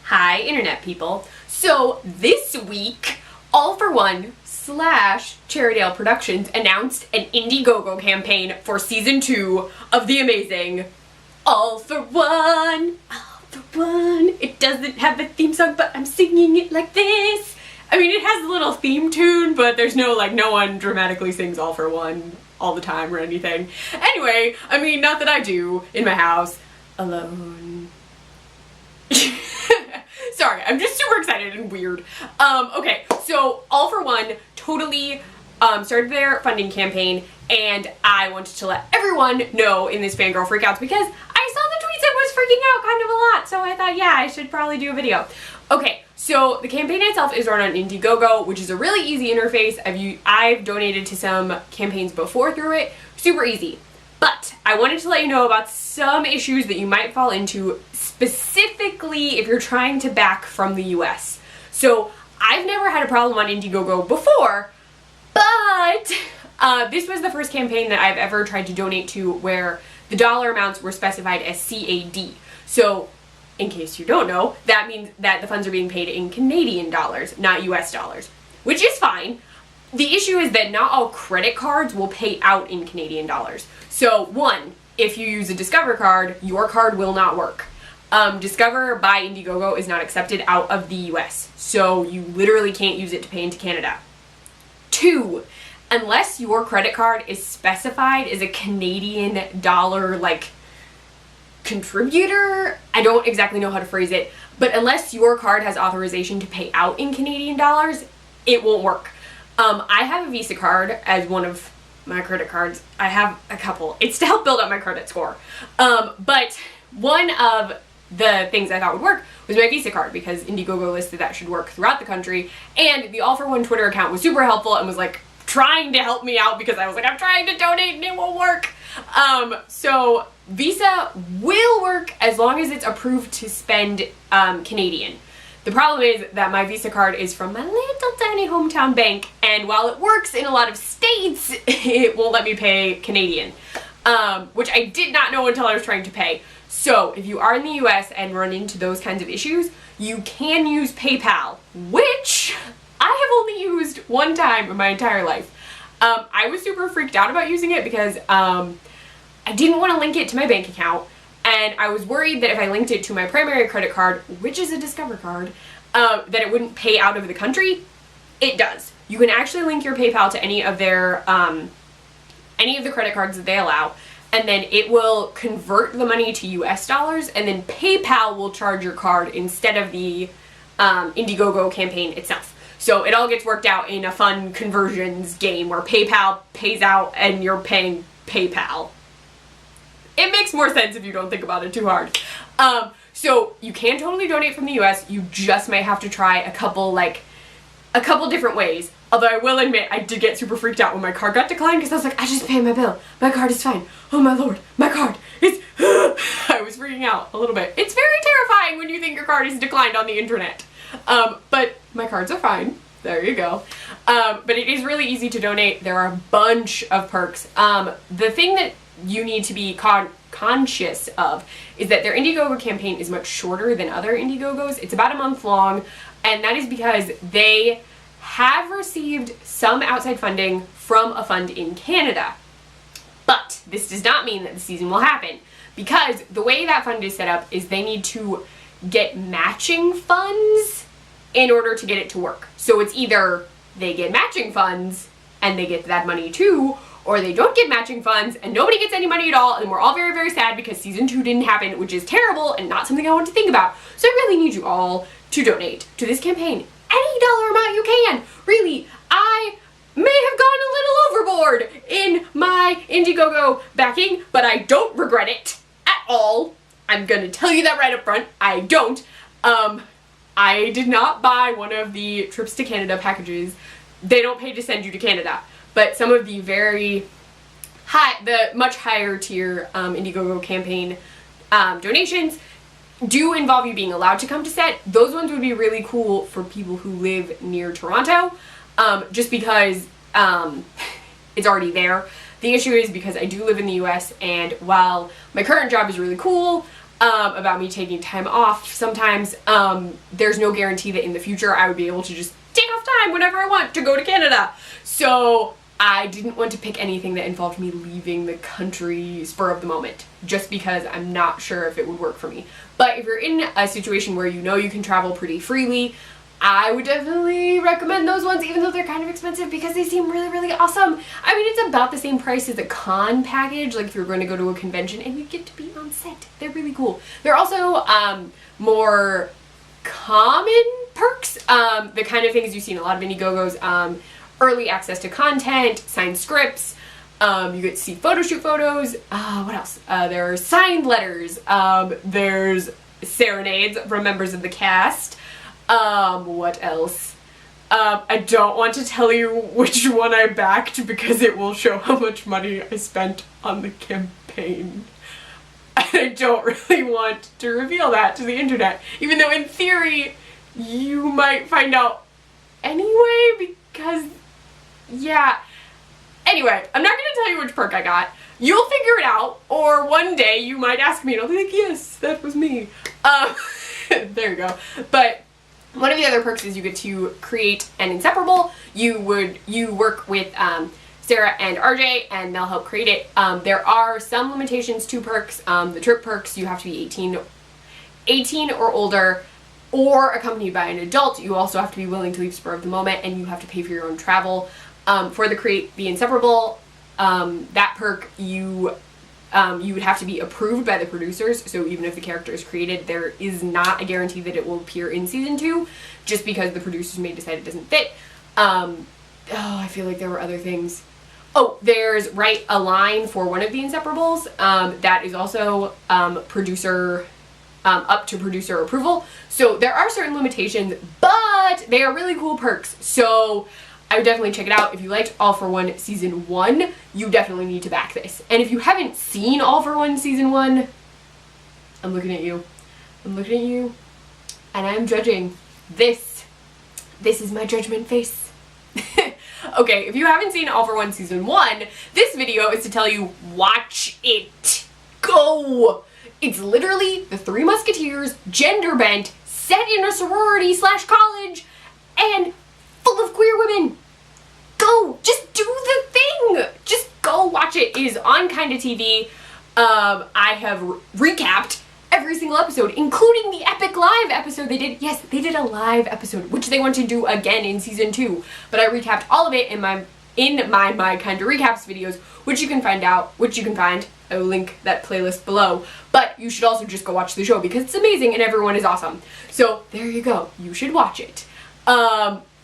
Hi, internet people. So this week, All for One / Cherrydale Productions announced an Indiegogo campaign for season 2 of the amazing All for One. All for One. It doesn't have a theme song, but I'm singing it like this. I mean, it has a little theme tune, but there's no one dramatically sings All for One all the time or anything. Anyway, I mean, not that I do in my house alone. Sorry, I'm just super excited and weird. Okay, so All for One totally started their funding campaign, and I wanted to let everyone know in this Fangirl Freakouts because I saw the tweets and was freaking out kind of a lot, so I thought, yeah, I should probably do a video. Okay, so the campaign itself is run on Indiegogo, which is a really easy interface. I've donated to some campaigns before through it. Super easy. But I wanted to let you know about some issues that you might fall into, specifically if you're trying to back from the US. So I've never had a problem on Indiegogo before, but this was the first campaign that I've ever tried to donate to where the dollar amounts were specified as CAD. So in case you don't know, that means that the funds are being paid in Canadian dollars, not US dollars, which is fine. The issue is that not all credit cards will pay out in Canadian dollars. So one, if you use a Discover card, your card will not work. Discover by Indiegogo is not accepted out of the US, so you literally can't use it to pay into Canada. Two, unless your credit card is specified as a Canadian dollar, like, contributor, I don't exactly know how to phrase it, but unless your card has authorization to pay out in Canadian dollars, it won't work. I have a Visa card as one of my credit cards. I have a couple. It's to help build up my credit score. But one of the things I thought would work was my Visa card because Indiegogo listed that should work throughout the country, and the All for One Twitter account was super helpful and was like trying to help me out because I was like, I'm trying to donate and it won't work. So Visa will work as long as it's approved to spend Canadian. The problem is that my Visa card is from my little tiny hometown bank, and while it works in a lot of states, it won't let me pay Canadian, which I did not know until I was trying to pay. So if you are in the US and run into those kinds of issues, you can use PayPal, which I have only used one time in my entire life. I was super freaked out about using it because I didn't want to link it to my bank account. And I was worried that if I linked it to my primary credit card, which is a Discover card, that it wouldn't pay out of the country. It does. You can actually link your PayPal to any of their, any of the credit cards that they allow, and then it will convert the money to US dollars, and then PayPal will charge your card instead of the Indiegogo campaign itself. So it all gets worked out in a fun conversions game where PayPal pays out and you're paying PayPal. It makes more sense if you don't think about it too hard. So you can totally donate from the US. You just might have to try a couple different ways. Although I will admit, I did get super freaked out when my card got declined because I was like, I just paid my bill. My card is fine. Oh my lord, my card is... I was freaking out a little bit. It's very terrifying when you think your card is declined on the internet. But my cards are fine. There you go. But it is really easy to donate. There are a bunch of perks. The thing that you need to be conscious of is that their Indiegogo campaign is much shorter than other Indiegogos. It's about a month long, and that is because they have received some outside funding from a fund in Canada. But this does not mean that the season will happen, because the way that fund is set up is they need to get matching funds in order to get it to work. So it's either they get matching funds and they get that money too, or they don't get matching funds and nobody gets any money at all, and we're all very, very sad because season 2 didn't happen, which is terrible and not something I want to think about. So I really need you all to donate to this campaign. Any dollar amount you can. Really, I may have gone a little overboard in my Indiegogo backing, but I don't regret it at all. I'm gonna tell you that right up front. I don't. I did not buy one of the trips to Canada packages. They don't pay to send you to Canada. But some of the much higher tier Indiegogo campaign donations do involve you being allowed to come to set. Those ones would be really cool for people who live near Toronto, just because it's already there. The issue is because I do live in the US, and while my current job is really cool, about me taking time off. Sometimes there's no guarantee that in the future I would be able to just take off time whenever I want to go to Canada. So I didn't want to pick anything that involved me leaving the country spur of the moment, just because I'm not sure if it would work for me. But if you're in a situation where you know you can travel pretty freely, I would definitely recommend those ones, even though they're kind of expensive, because they seem really, really awesome. I mean, it's about the same price as a con package, like if you're going to go to a convention and you get to be on set. They're really cool. They're also more common perks, the kind of things you see in a lot of Indiegogos, early access to content, signed scripts, you get to see photo shoot photos, what else? There are signed letters, there's serenades from members of the cast. What else? I don't want to tell you which one I backed because it will show how much money I spent on the campaign. And I don't really want to reveal that to the internet, even though in theory you might find out anyway, because, yeah. Anyway, I'm not going to tell you which perk I got. You'll figure it out, or one day you might ask me and I'll be like, yes, that was me. There you go. But one of the other perks is you get to create an inseparable. You work with Sarah and RJ, and they'll help create it. There are some limitations to perks. The trip perks, you have to be 18 or older, or accompanied by an adult. You also have to be willing to leave spur of the moment, and you have to pay for your own travel. For the create the inseparable, that perk you would have to be approved by the producers, so even if the character is created, there is not a guarantee that it will appear in season 2, just because the producers may decide it doesn't fit. I feel like there were other things. Oh, there's write a line for one of the inseparables, that is also producer up to producer approval. So there are certain limitations, but they are really cool perks. So I would definitely check it out. If you liked All for One Season 1, you definitely need to back this. And if you haven't seen All for One Season 1, I'm looking at you. I'm looking at you, and I'm judging. This is my judgment face. Okay, if you haven't seen All for One Season 1, this video is to tell you, watch it. Go! It's literally the Three Musketeers, gender bent, set in a sorority / college, and full of queer women. Go! Just do the thing! Just go watch it. It is on Kinda TV. I have recapped every single episode, including the epic live episode they did. Yes, they did a live episode, which they want to do again in season 2. But I recapped all of it in my Kinda Recaps videos, which you can find. I will link that playlist below. But you should also just go watch the show because it's amazing and everyone is awesome. So there you go. You should watch it.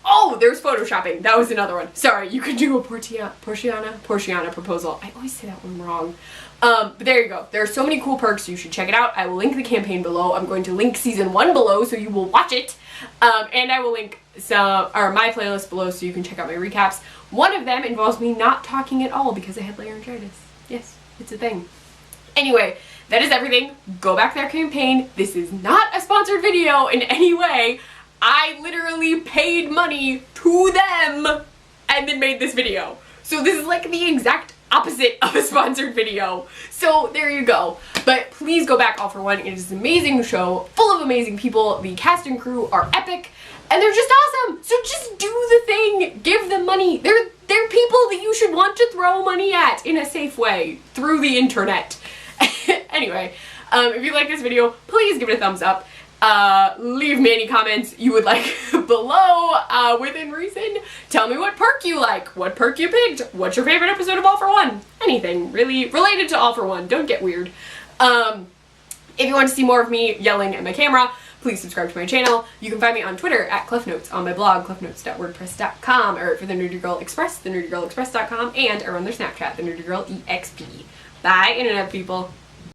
Oh, there's photoshopping. That was another one. Sorry, you could do a Portiana proposal. I always say that one wrong. But there you go. There are so many cool perks. You should check it out. I will link the campaign below. I'm going to link season 1 below so you will watch it. And I will link my playlist below so you can check out my recaps. One of them involves me not talking at all because I had laryngitis. Yes, it's a thing. Anyway, that is everything. Go back to their campaign. This is not a sponsored video in any way. I literally paid money to them and then made this video. So this is like the exact opposite of a sponsored video. So there you go. But please go back All for One. It is an amazing show, full of amazing people. The cast and crew are epic, and they're just awesome. So just do the thing. Give them money. They're people that you should want to throw money at in a safe way through the internet. Anyway, if you like this video, please give it a thumbs up. Leave me any comments you would like below, within reason. Tell me what perk you like, what perk you picked, what's your favorite episode of All for One. Anything really related to All for One, don't get weird. If you want to see more of me yelling at my camera, please subscribe to my channel. You can find me on Twitter at CleffNotes, on my blog, cleffnotes.wordpress.com, or for the Nerdy Girl Express, thenerdygirlexpress.com, and I run their Snapchat, the Nerdy Girl EXP. Bye, internet people.